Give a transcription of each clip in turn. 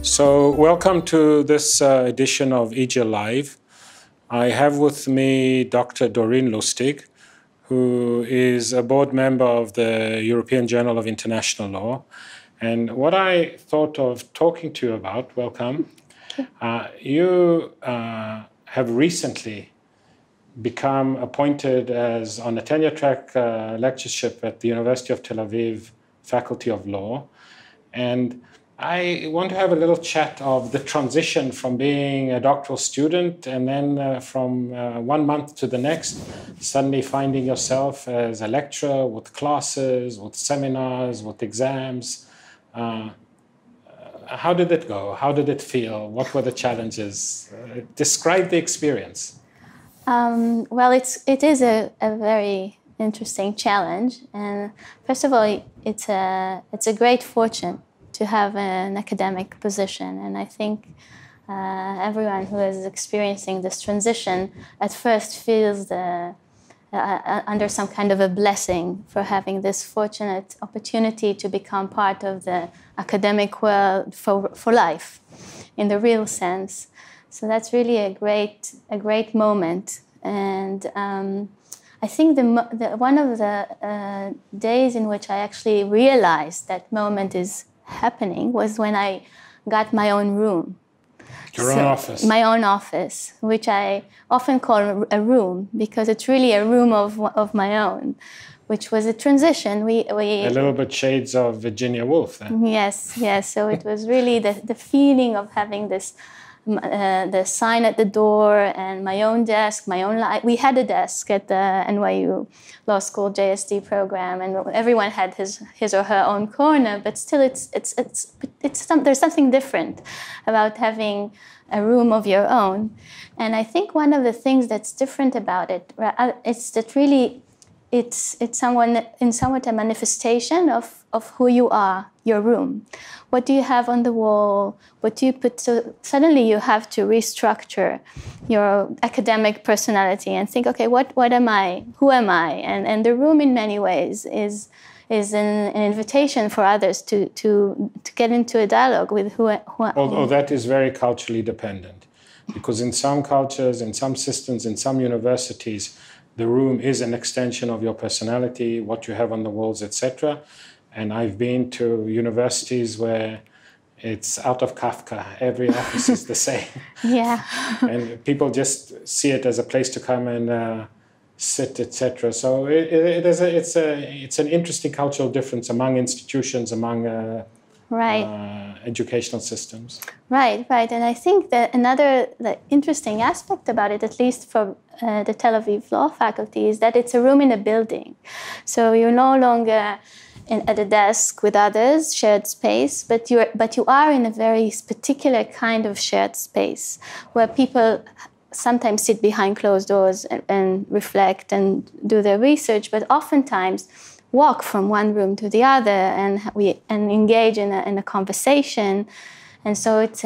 So welcome to this edition of EJIL Live. I have with me Dr. Doreen Lustig, who is a board member of the European Journal of International Law. And what I thought of talking to you about, welcome, you have recently become appointed as on a tenure-track lectureship at the University of Tel Aviv Faculty of Law. And I want to have a little chat of the transition from being a doctoral student and then from 1 month to the next, suddenly finding yourself as a lecturer with classes, with seminars, with exams. How did it go? How did it feel? What were the challenges? Describe the experience. Well, it is a very interesting challenge, and first of all, it's a great fortune to have an academic position, and I think everyone who is experiencing this transition at first feels under some kind of a blessing for having this fortunate opportunity to become part of the academic world for life, in the real sense. So that's really a great moment, and I think one of the days in which I actually realized that moment is happening was when I got my own room. Your own office. My own office, which I often call a room because it's really a room of my own, which was a transition. We a little bit shades of Virginia Woolf then. Yes. So it was really the feeling of having this, the sign at the door and my own desk, my own we had a desk at the NYU Law School JSD program, and everyone had his or her own corner. But still, there's something different about having a room of your own. And I think one of the things that's different about it is that really it's somewhat a manifestation of who you are, your room. What do you have on the wall? What do you put? So suddenly you have to restructure your academic personality and think, okay, what am I? Who am I? And the room in many ways is an invitation for others to get into a dialogue with who. Although that is very culturally dependent, because in some cultures, in some systems, in some universities, the room is an extension of your personality, what you have on the walls, etc. And I've been to universities where it's out of Kafka. Every office is the same. Yeah. And people just see it as a place to come and sit, etc. So it's an interesting cultural difference among institutions, among educational systems. Right. And I think that the interesting aspect about it, at least for the Tel Aviv Law faculty, is that it's a room in a building. So you're no longer at a desk with others, shared space, but you are in a very particular kind of shared space where people sometimes sit behind closed doors and reflect and do their research, but oftentimes walk from one room to the other and engage in a conversation. And so it's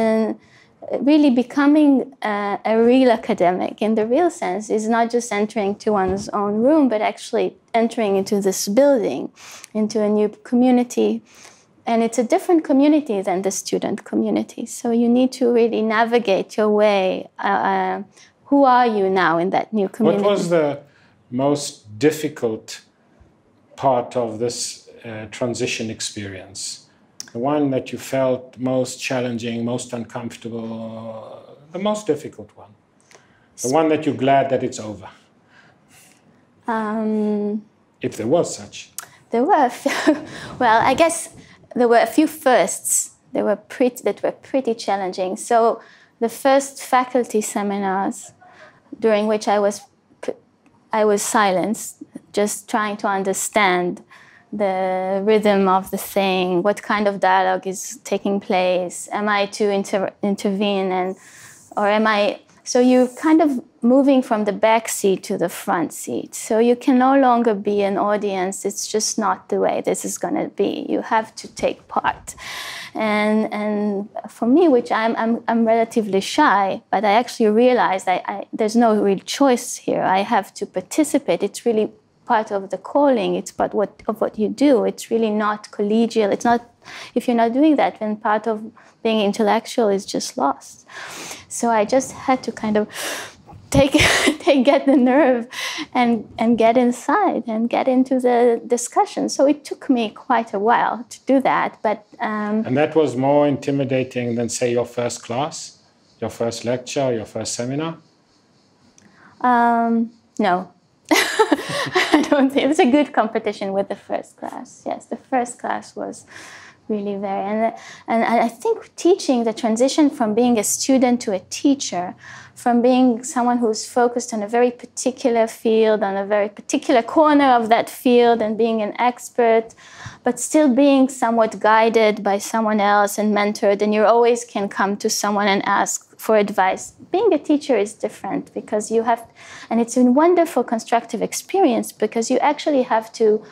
really becoming a real academic in the real sense is not just entering to one's own room, but actually entering into this building, into a new community. And it's a different community than the student community. So you need to really navigate your way. Who are you now in that new community? What was the most difficult part of this transition experience? The one that you felt most challenging, most uncomfortable, the most difficult one? The one that you're glad that it's over? If there was such. There were a few, well, I guess there were a few firsts that were pretty challenging. So the first faculty seminars during which I was silenced, just trying to understand the rhythm of the thing, what kind of dialogue is taking place, am I to intervene, or am I... So you're kind of moving from the back seat to the front seat. So you can no longer be an audience. It's just not the way this is going to be. You have to take part. And for me, which I'm relatively shy, but I actually realized there's no real choice here. I have to participate. It's really part of the calling. It's part of what you do. It's really not collegial. It's not, if you're not doing that, then part of being intellectual is just lost. So I just had to kind of get the nerve and get inside and get into the discussion. So it took me quite a while to do that. But and that was more intimidating than, say, your first class, your first lecture, your first seminar? No. I don't think it was a good competition with the first class. Yes, the first class was really very, and I think teaching, the transition from being a student to a teacher, from being someone who's focused on a very particular field, on a very particular corner of that field, and being an expert, but still being somewhat guided by someone else and mentored, and you always can come to someone and ask for advice. Being a teacher is different because you have, and it's a wonderful constructive experience because you actually have to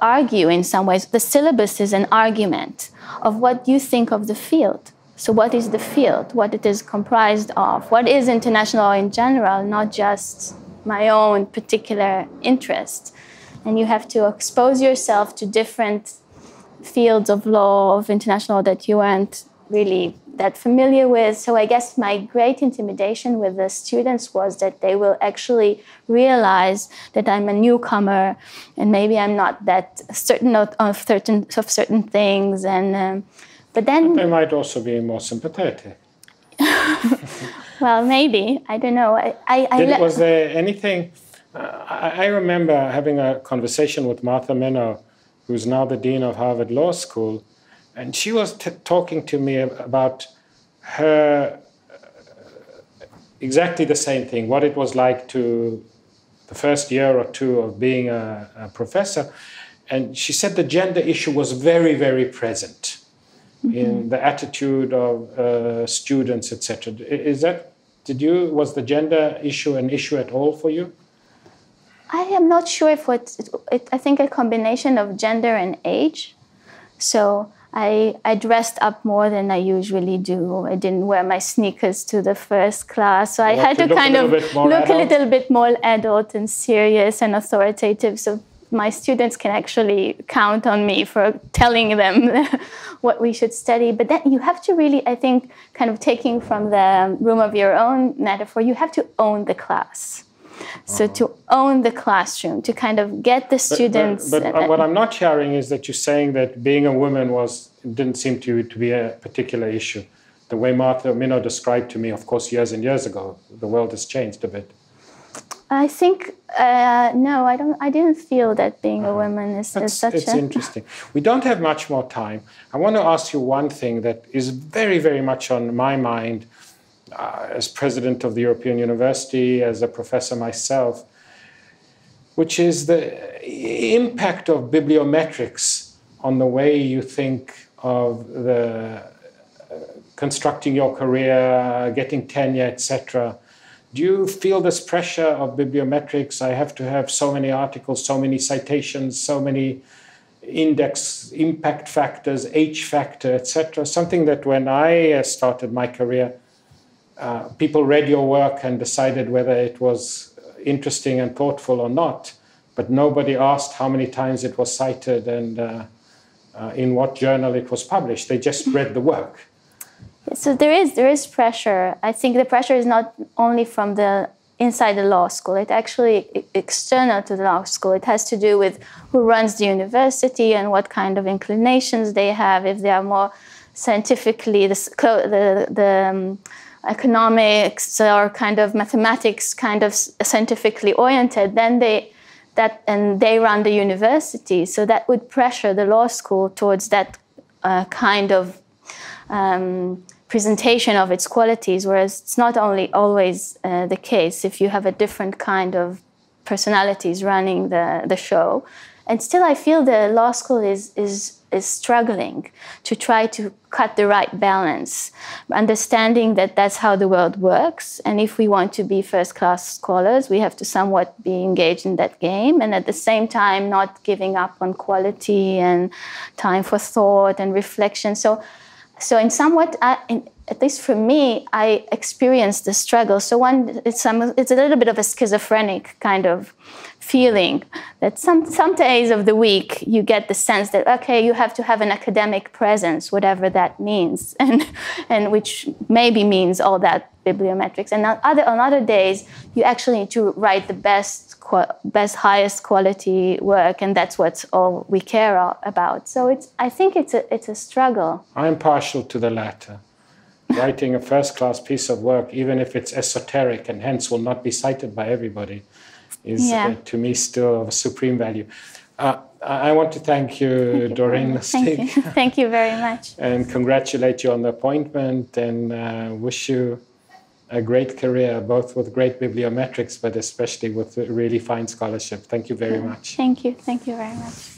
argue in some ways. The syllabus is an argument of what you think of the field. So what is the field? What it is comprised of? What is international law in general, not just my own particular interest? And you have to expose yourself to different fields of law, of international law that you aren't really that familiar with. So I guess my great intimidation with the students was that they will actually realize that I'm a newcomer and maybe I'm not that certain of certain things. And but then they might also be more sympathetic. Well, maybe, I don't know. Was there anything? I remember having a conversation with Martha Minow, who's now the dean of Harvard Law School. And she was talking to me about her exactly the same thing, what it was like to the first year or two of being a professor. And she said the gender issue was very, very present in the attitude of students, etc. Was the gender issue an issue at all for you? I am not sure if I think a combination of gender and age. So I dressed up more than I usually do. I didn't wear my sneakers to the first class. So I had to kind of look a little bit more adult and serious and authoritative. So my students can actually count on me for telling them what we should study. But then you have to really, I think, kind of taking from the room of your own metaphor, you have to own the class. So to own the classroom, to kind of get the students... But what I'm not hearing is that you're saying that being a woman didn't seem to you to be a particular issue. The way Martha Minow described to me, of course, years and years ago, the world has changed a bit. I think, no, I didn't feel that being a woman is such a... It's interesting. We don't have much more time. I want to ask you one thing that is very, very much on my mind as president of the European University, as a professor myself, which is the impact of bibliometrics on the way you think of the constructing your career, getting tenure, etc. Do you feel this pressure of bibliometrics? I have to have so many articles, so many citations, so many index, impact factors, H factor, etc. Something that when I started my career, people read your work and decided whether it was interesting and thoughtful or not, but nobody asked how many times it was cited and in what journal it was published. They just read the work. So there is pressure. I think the pressure is not only from the inside the law school. It actually external to the law school. It has to do with who runs the university and what kind of inclinations they have. If they are more scientifically the economics or kind of mathematics kind of scientifically oriented, then they run the university. So that would pressure the law school towards that kind of presentation of its qualities, whereas it's not only always the case if you have a different kind of personalities running the show. And still I feel the law school is struggling to try to cut the right balance, understanding that that's how the world works. And if we want to be first-class scholars, we have to somewhat be engaged in that game, and at the same time not giving up on quality and time for thought and reflection. So in somewhat, at least for me, I experienced the struggle. So it's a little bit of a schizophrenic kind of feeling that some days of the week you get the sense that, okay, you have to have an academic presence, whatever that means, and which maybe means all that bibliometrics. And on other days, you actually need to write the best, highest quality work, and that's what's all we care about. So I think it's a struggle. I'm partial to the latter. Writing a first-class piece of work, even if it's esoteric and hence will not be cited by everybody, is to me still of supreme value. I want to thank you, Doreen Lustig. Thank you. Thank you very much. And congratulate you on the appointment, and wish you a great career, both with great bibliometrics, but especially with really fine scholarship. Thank you very much. Thank you. Thank you very much.